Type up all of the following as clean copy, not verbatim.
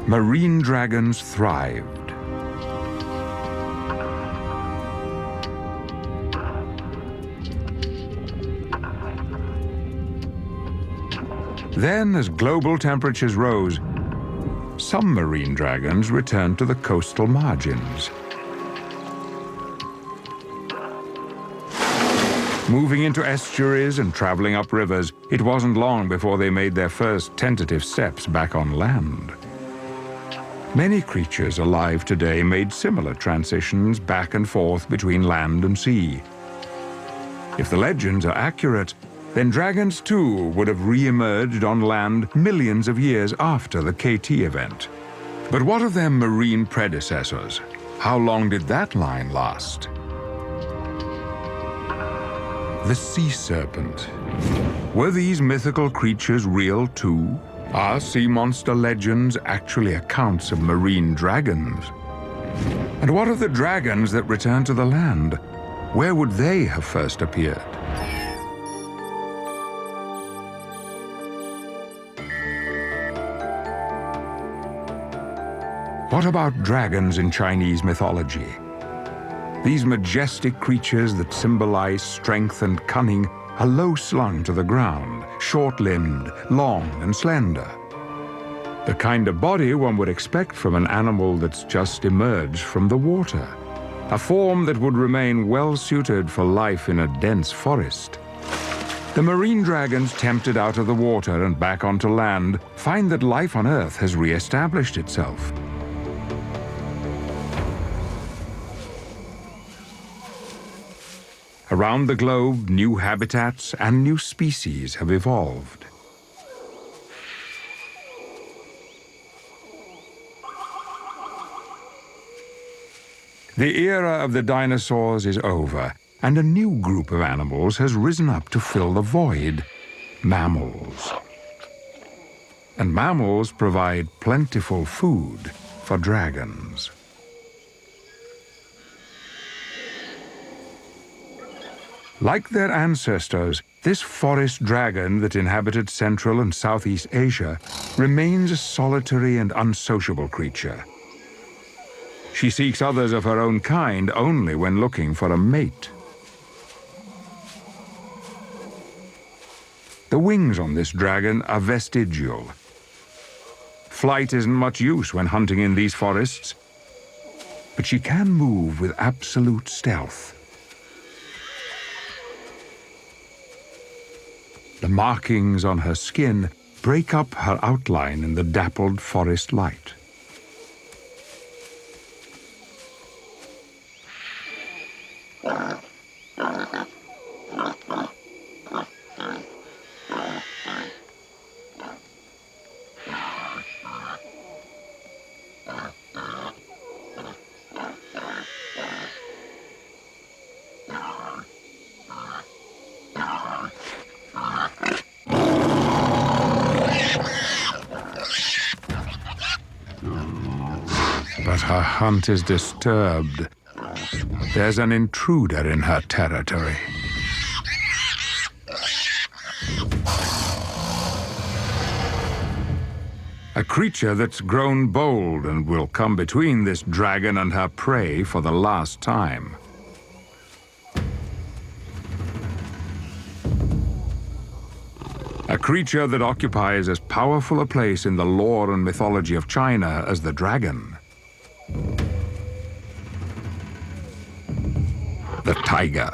marine dragons thrived. Then, as global temperatures rose, some marine dragons returned to the coastal margins. Moving into estuaries and traveling up rivers, it wasn't long before they made their first tentative steps back on land. Many creatures alive today made similar transitions back and forth between land and sea. If the legends are accurate, then dragons too would have re-emerged on land millions of years after the KT event. But what of their marine predecessors? How long did that line last? The sea serpent. Were these mythical creatures real too? Are sea monster legends actually accounts of marine dragons? And what of the dragons that returned to the land? Where would they have first appeared? What about dragons in Chinese mythology? These majestic creatures that symbolize strength and cunning are low-slung to the ground, short-limbed, long and slender. The kind of body one would expect from an animal that's just emerged from the water. A form that would remain well-suited for life in a dense forest. The marine dragons tempted out of the water and back onto land find that life on Earth has re-established itself. Around the globe, new habitats and new species have evolved. The era of the dinosaurs is over, and a new group of animals has risen up to fill the void: mammals. And mammals provide plentiful food for dragons. Like their ancestors, this forest dragon that inhabited Central and Southeast Asia remains a solitary and unsociable creature. She seeks others of her own kind only when looking for a mate. The wings on this dragon are vestigial. Flight isn't much use when hunting in these forests, but she can move with absolute stealth. The markings on her skin break up her outline in the dappled forest light. But her hunt is disturbed. There's an intruder in her territory. A creature that's grown bold and will come between this dragon and her prey for the last time. A creature that occupies as powerful a place in the lore and mythology of China as the dragon. The tiger.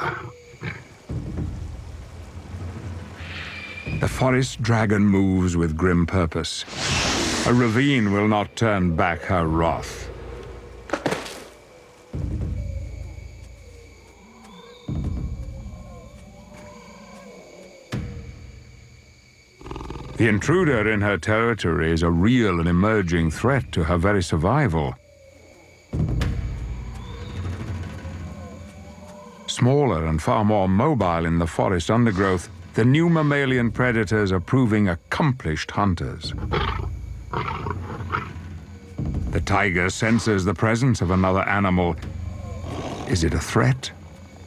The forest dragon moves with grim purpose. A ravine will not turn back her wrath. The intruder in her territory is a real and emerging threat to her very survival. Smaller and far more mobile in the forest undergrowth, the new mammalian predators are proving accomplished hunters. The tiger senses the presence of another animal. Is it a threat,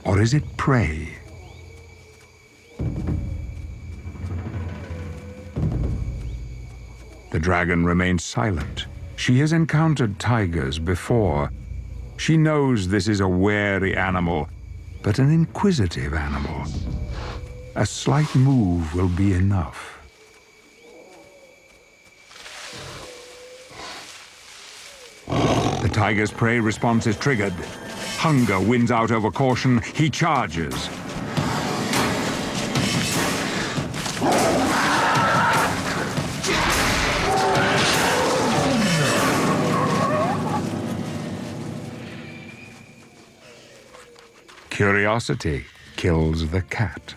or is it prey? The dragon remains silent. She has encountered tigers before. She knows this is a wary animal, but an inquisitive animal. A slight move will be enough. The tiger's prey response is triggered. Hunger wins out over caution. He charges. Curiosity kills the cat.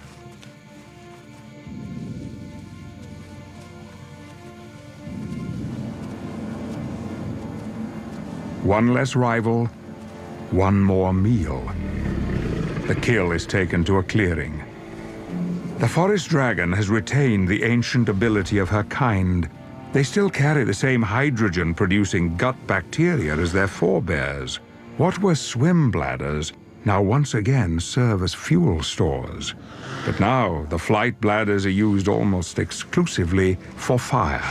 One less rival, one more meal. The kill is taken to a clearing. The forest dragon has retained the ancient ability of her kind. They still carry the same hydrogen-producing gut bacteria as their forebears. What were swim bladders now once again serve as fuel stores. But now the flight bladders are used almost exclusively for fire.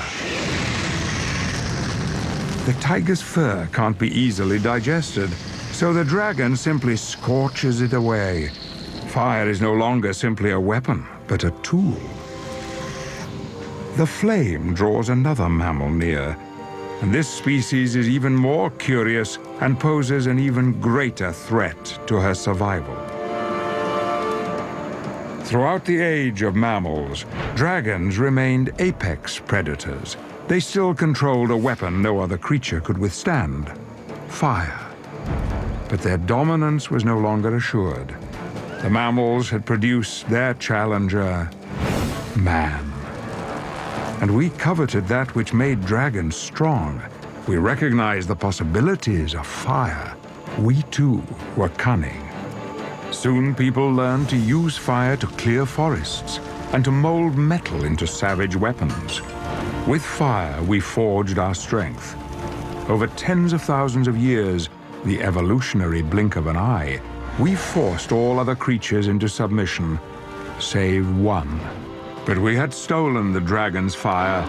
The tiger's fur can't be easily digested, so the dragon simply scorches it away. Fire is no longer simply a weapon, but a tool. The flame draws another mammal near, and this species is even more curious and poses an even greater threat to her survival. Throughout the age of mammals, dragons remained apex predators. They still controlled a weapon no other creature could withstand: fire. But their dominance was no longer assured. The mammals had produced their challenger, man. And we coveted that which made dragons strong. We recognized the possibilities of fire. We too were cunning. Soon people learned to use fire to clear forests and to mold metal into savage weapons. With fire, we forged our strength. Over tens of thousands of years, the evolutionary blink of an eye, we forced all other creatures into submission, save one. But we had stolen the dragon's fire,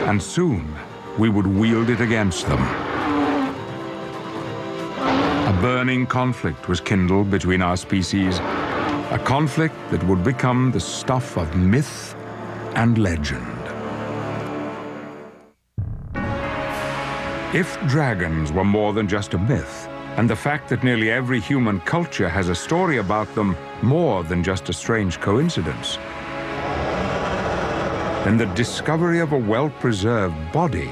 and soon we would wield it against them. A burning conflict was kindled between our species, a conflict that would become the stuff of myth and legend. If dragons were more than just a myth, and the fact that nearly every human culture has a story about them more than just a strange coincidence, then the discovery of a well-preserved body,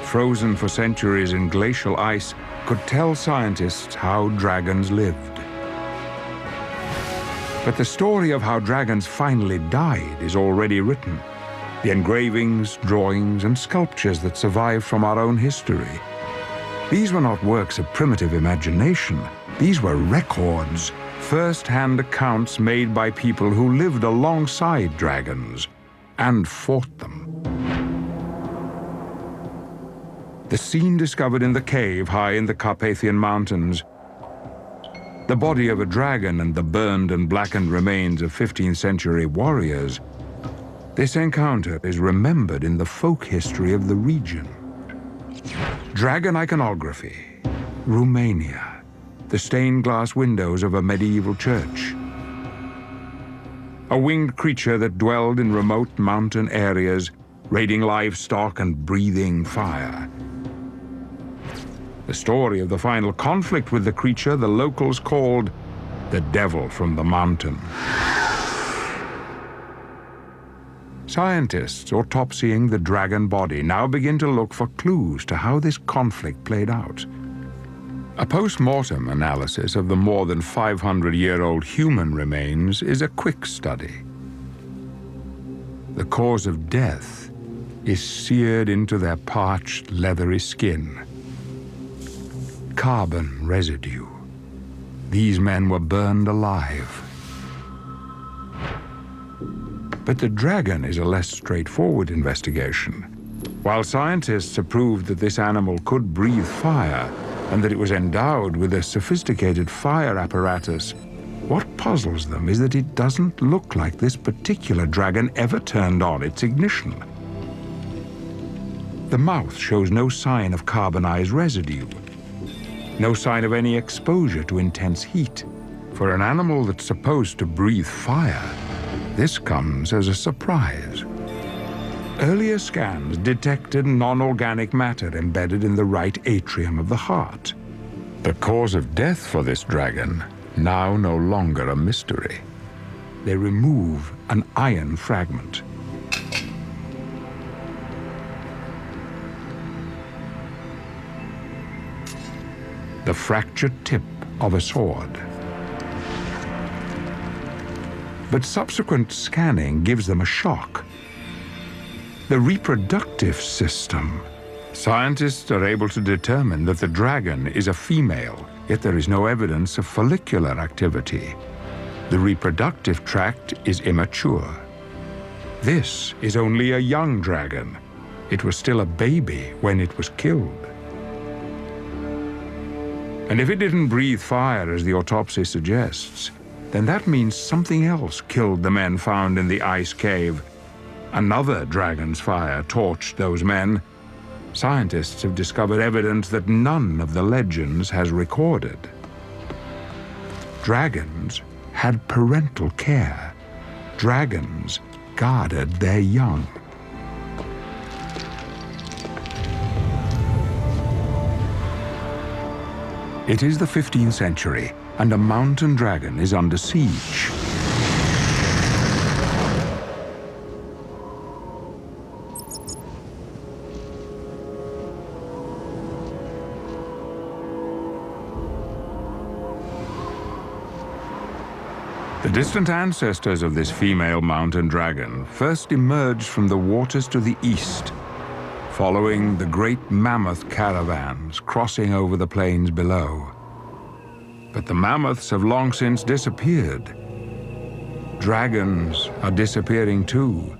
frozen for centuries in glacial ice, could tell scientists how dragons lived. But the story of how dragons finally died is already written. The engravings, drawings, and sculptures that survive from our own history. These were not works of primitive imagination. These were records, first-hand accounts made by people who lived alongside dragons and fought them. The scene discovered in the cave high in the Carpathian Mountains, the body of a dragon and the burned and blackened remains of 15th century warriors, this encounter is remembered in the folk history of the region. Dragon iconography, Romania, the stained glass windows of a medieval church. A winged creature that dwelled in remote mountain areas, raiding livestock and breathing fire. The story of the final conflict with the creature the locals called the Devil from the Mountain. Scientists autopsying the dragon body now begin to look for clues to how this conflict played out. A post-mortem analysis of the more than 500-year-old human remains is a quick study. The cause of death is seared into their parched, leathery skin. Carbon residue. These men were burned alive. But the dragon is a less straightforward investigation. While scientists have proved that this animal could breathe fire and that it was endowed with a sophisticated fire apparatus, what puzzles them is that it doesn't look like this particular dragon ever turned on its ignition. The mouth shows no sign of carbonized residue, no sign of any exposure to intense heat. For an animal that's supposed to breathe fire, this comes as a surprise. Earlier scans detected non-organic matter embedded in the right atrium of the heart. The cause of death for this dragon, now no longer a mystery. They remove an iron fragment. The fractured tip of a sword. But subsequent scanning gives them a shock. The reproductive system. Scientists are able to determine that the dragon is a female, yet there is no evidence of follicular activity. The reproductive tract is immature. This is only a young dragon. It was still a baby when it was killed. And if it didn't breathe fire, as the autopsy suggests, then that means something else killed the men found in the ice cave. Another dragon's fire torched those men. Scientists have discovered evidence that none of the legends has recorded. Dragons had parental care. Dragons guarded their young. It is the 15th century, and a mountain dragon is under siege. The distant ancestors of this female mountain dragon first emerged from the waters to the east, following the great mammoth caravans crossing over the plains below. But the mammoths have long since disappeared. Dragons are disappearing too.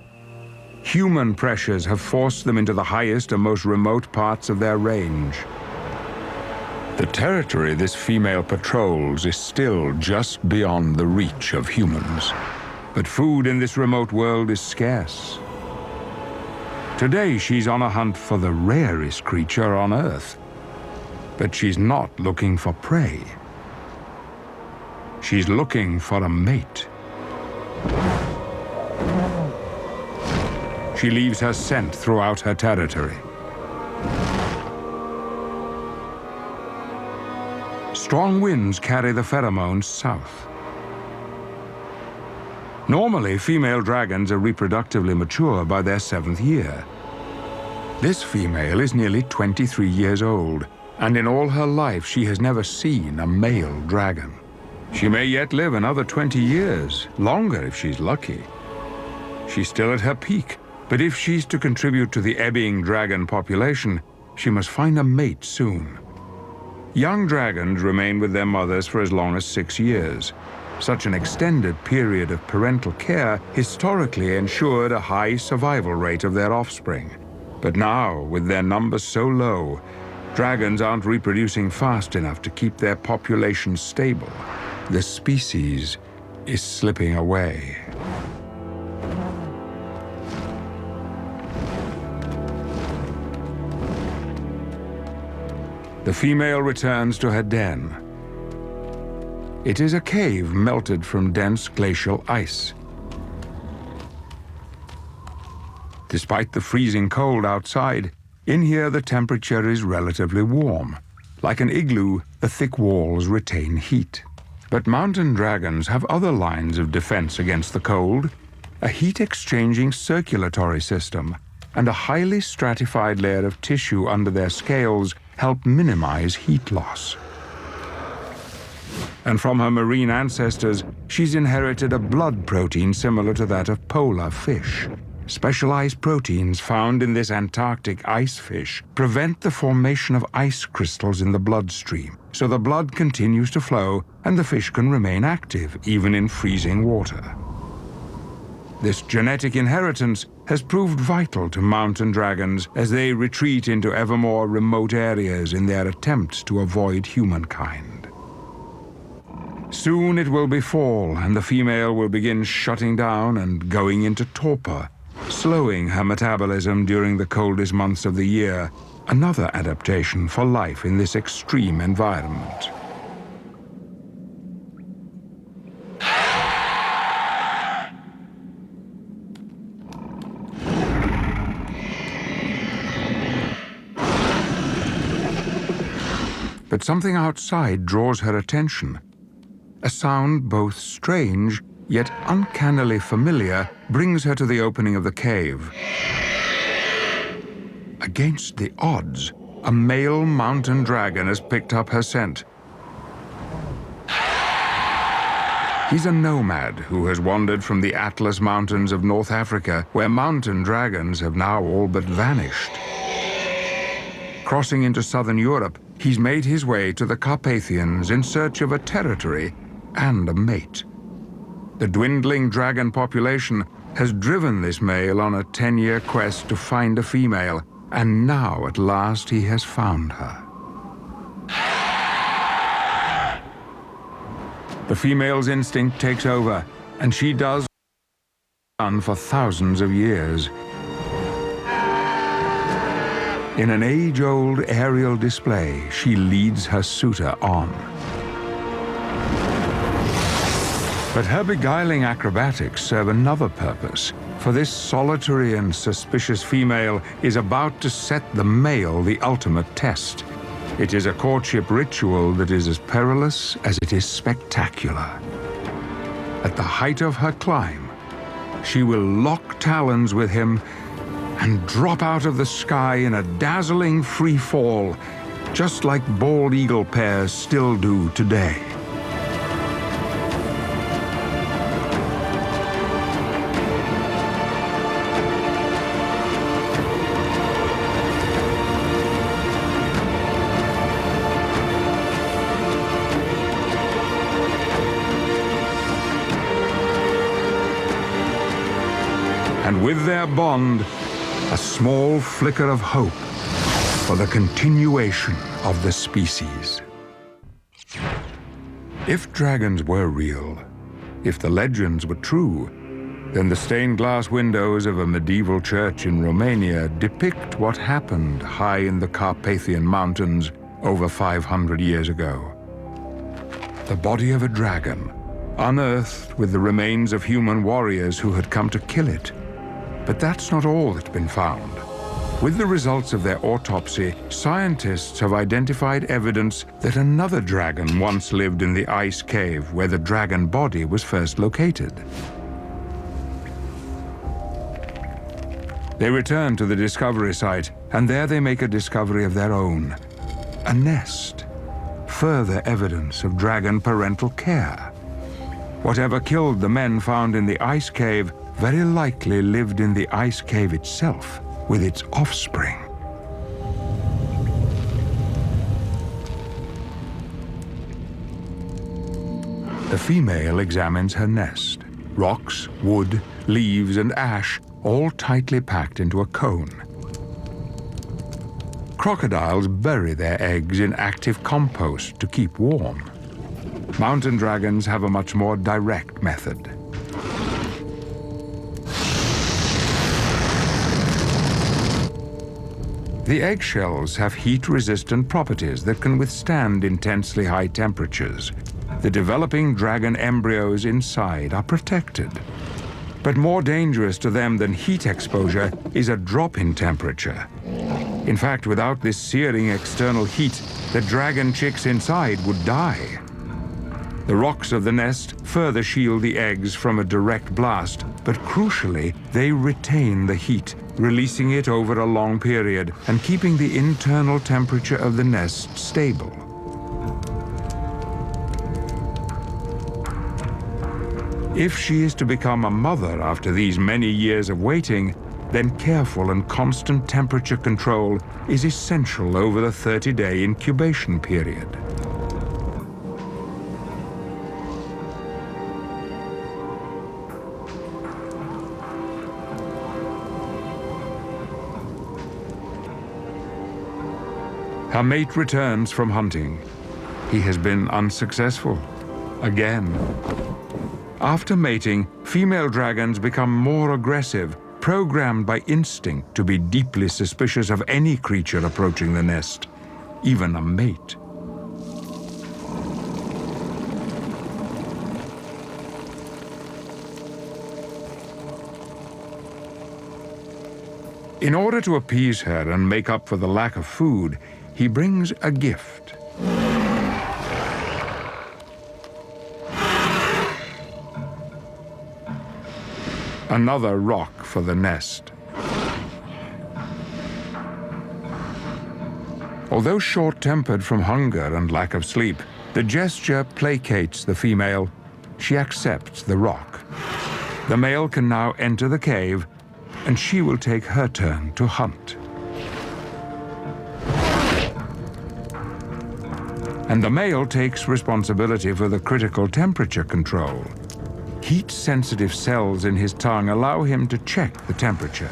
Human pressures have forced them into the highest and most remote parts of their range. The territory this female patrols is still just beyond the reach of humans. But food in this remote world is scarce. Today she's on a hunt for the rarest creature on Earth. But she's not looking for prey. She's looking for a mate. She leaves her scent throughout her territory. Strong winds carry the pheromones south. Normally, female dragons are reproductively mature by their 7th year. This female is nearly 23 years old, and in all her life she has never seen a male dragon. She may yet live another 20 years, longer if she's lucky. She's still at her peak, but if she's to contribute to the ebbing dragon population, she must find a mate soon. Young dragons remain with their mothers for as long as 6 years. Such an extended period of parental care historically ensured a high survival rate of their offspring. But now, with their numbers so low, dragons aren't reproducing fast enough to keep their population stable. The species is slipping away. The female returns to her den. It is a cave melted from dense glacial ice. Despite the freezing cold outside, in here the temperature is relatively warm. Like an igloo, the thick walls retain heat. But mountain dragons have other lines of defense against the cold: a heat-exchanging circulatory system and a highly stratified layer of tissue under their scales help minimize heat loss. And from her marine ancestors, she's inherited a blood protein similar to that of polar fish. Specialized proteins found in this Antarctic ice fish prevent the formation of ice crystals in the bloodstream, so the blood continues to flow and the fish can remain active even in freezing water. This genetic inheritance has proved vital to mountain dragons as they retreat into ever more remote areas in their attempts to avoid humankind. Soon it will be fall, and the female will begin shutting down and going into torpor, slowing her metabolism during the coldest months of the year, another adaptation for life in this extreme environment. But something outside draws her attention. A sound both strange yet uncannily familiar brings her to the opening of the cave. Against the odds, a male mountain dragon has picked up her scent. He's a nomad who has wandered from the Atlas Mountains of North Africa, where mountain dragons have now all but vanished. Crossing into southern Europe, he's made his way to the Carpathians in search of a territory and a mate. The dwindling dragon population has driven this male on a 10-year quest to find a female, and now at last he has found her. The female's instinct takes over, and she does what she's done for thousands of years. In an age-old aerial display, she leads her suitor on. But her beguiling acrobatics serve another purpose, for this solitary and suspicious female is about to set the male the ultimate test. It is a courtship ritual that is as perilous as it is spectacular. At the height of her climb, she will lock talons with him and drop out of the sky in a dazzling free fall, just like bald eagle pairs still do today. And with their bond, a small flicker of hope for the continuation of the species. If dragons were real, if the legends were true, then the stained glass windows of a medieval church in Romania depict what happened high in the Carpathian Mountains over 500 years ago. The body of a dragon, unearthed with the remains of human warriors who had come to kill it. But that's not all that's been found. With the results of their autopsy, scientists have identified evidence that another dragon once lived in the ice cave where the dragon body was first located. They return to the discovery site, and there they make a discovery of their own. A nest. Further evidence of dragon parental care. Whatever killed the men found in the ice cave very likely lived in the ice cave itself, with its offspring. The female examines her nest. Rocks, wood, leaves, and ash, all tightly packed into a cone. Crocodiles bury their eggs in active compost to keep warm. Mountain dragons have a much more direct method. The eggshells have heat-resistant properties that can withstand intensely high temperatures. The developing dragon embryos inside are protected. But more dangerous to them than heat exposure is a drop in temperature. In fact, without this searing external heat, the dragon chicks inside would die. The rocks of the nest further shield the eggs from a direct blast, but crucially, they retain the heat, releasing it over a long period and keeping the internal temperature of the nest stable. If she is to become a mother after these many years of waiting, then careful and constant temperature control is essential over the 30-day incubation period. Her mate returns from hunting. He has been unsuccessful. Again. After mating, female dragons become more aggressive, programmed by instinct to be deeply suspicious of any creature approaching the nest, even a mate. In order to appease her and make up for the lack of food, he brings a gift. Another rock for the nest. Although short-tempered from hunger and lack of sleep, the gesture placates the female. She accepts the rock. The male can now enter the cave, and she will take her turn to hunt. And the male takes responsibility for the critical temperature control. Heat-sensitive cells in his tongue allow him to check the temperature.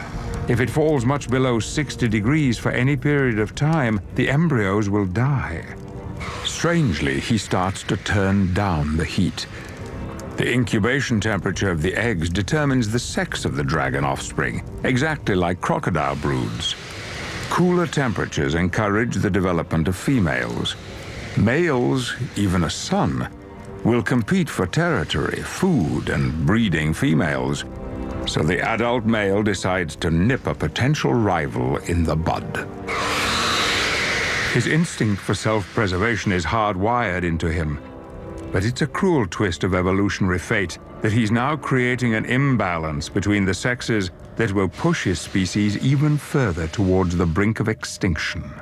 If it falls much below 60 degrees for any period of time, the embryos will die. Strangely, he starts to turn down the heat. The incubation temperature of the eggs determines the sex of the dragon offspring, exactly like crocodile broods. Cooler temperatures encourage the development of females. Males, even a son, will compete for territory, food, and breeding females. So the adult male decides to nip a potential rival in the bud. His instinct for self-preservation is hardwired into him. But it's a cruel twist of evolutionary fate that he's now creating an imbalance between the sexes that will push his species even further towards the brink of extinction.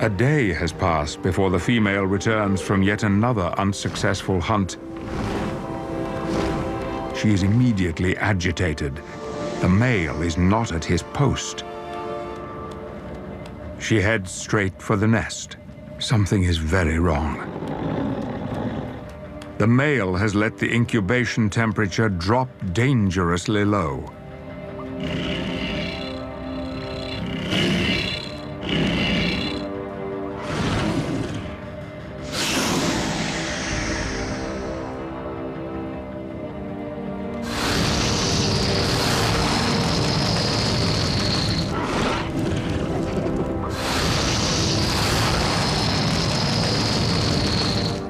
A day has passed before the female returns from yet another unsuccessful hunt. She is immediately agitated. The male is not at his post. She heads straight for the nest. Something is very wrong. The male has let the incubation temperature drop dangerously low.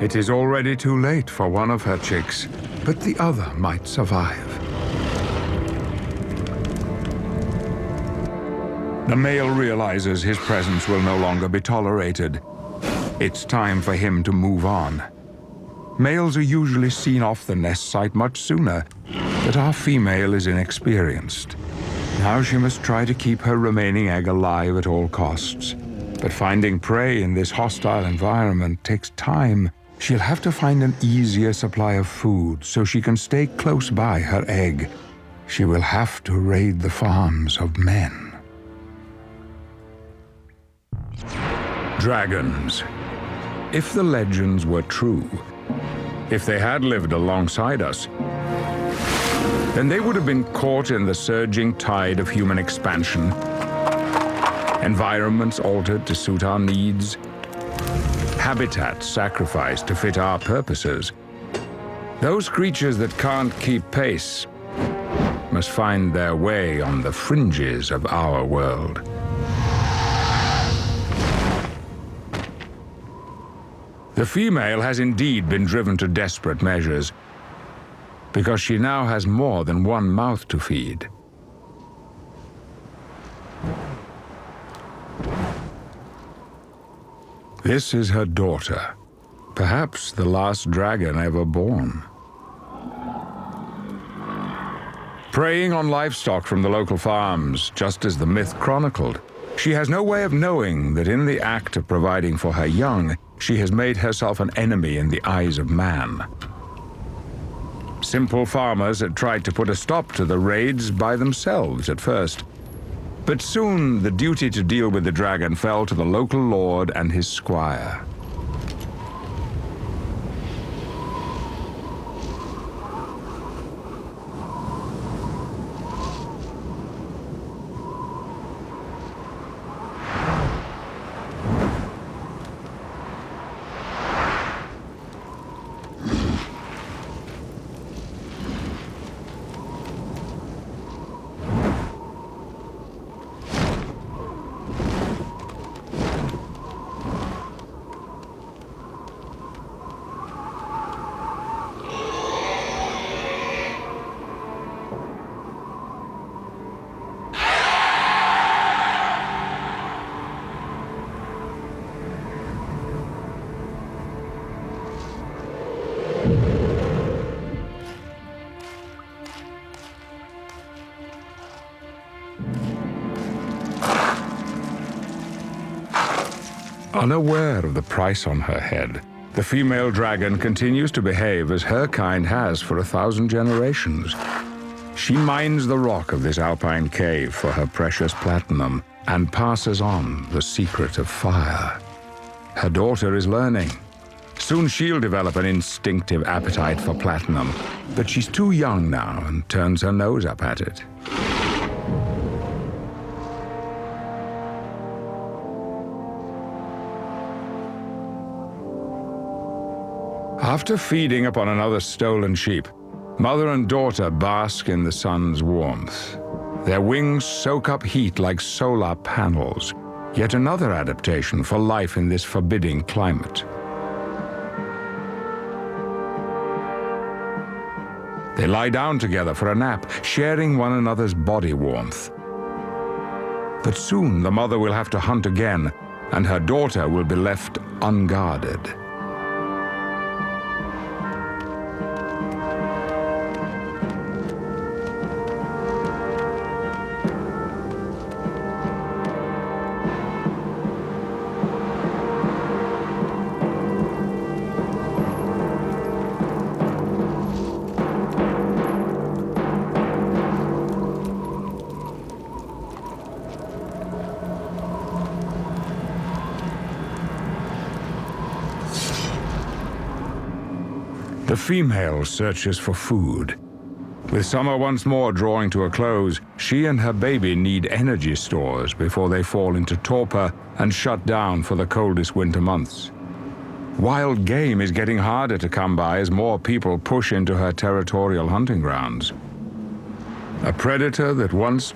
It is already too late for one of her chicks, but the other might survive. The male realizes his presence will no longer be tolerated. It's time for him to move on. Males are usually seen off the nest site much sooner, but our female is inexperienced. Now she must try to keep her remaining egg alive at all costs. But finding prey in this hostile environment takes time. She'll have to find an easier supply of food so she can stay close by her egg. She will have to raid the farms of men. Dragons. If the legends were true, if they had lived alongside us, then they would have been caught in the surging tide of human expansion. Environments altered to suit our needs. Habitats sacrificed to fit our purposes. Those creatures that can't keep pace must find their way on the fringes of our world. The female has indeed been driven to desperate measures because she now has more than one mouth to feed. This is her daughter, perhaps the last dragon ever born. Preying on livestock from the local farms, just as the myth chronicled, she has no way of knowing that in the act of providing for her young, she has made herself an enemy in the eyes of man. Simple farmers had tried to put a stop to the raids by themselves at first. But soon the duty to deal with the dragon fell to the local lord and his squire. Unaware of the price on her head, the female dragon continues to behave as her kind has for 1,000 generations. She mines the rock of this alpine cave for her precious platinum and passes on the secret of fire. Her daughter is learning. Soon she'll develop an instinctive appetite for platinum, but she's too young now and turns her nose up at it. After feeding upon another stolen sheep, mother and daughter bask in the sun's warmth. Their wings soak up heat like solar panels, yet another adaptation for life in this forbidding climate. They lie down together for a nap, sharing one another's body warmth. But soon the mother will have to hunt again, and her daughter will be left unguarded. The female searches for food. With summer once more drawing to a close, she and her baby need energy stores before they fall into torpor and shut down for the coldest winter months. Wild game is getting harder to come by as more people push into her territorial hunting grounds. A predator that once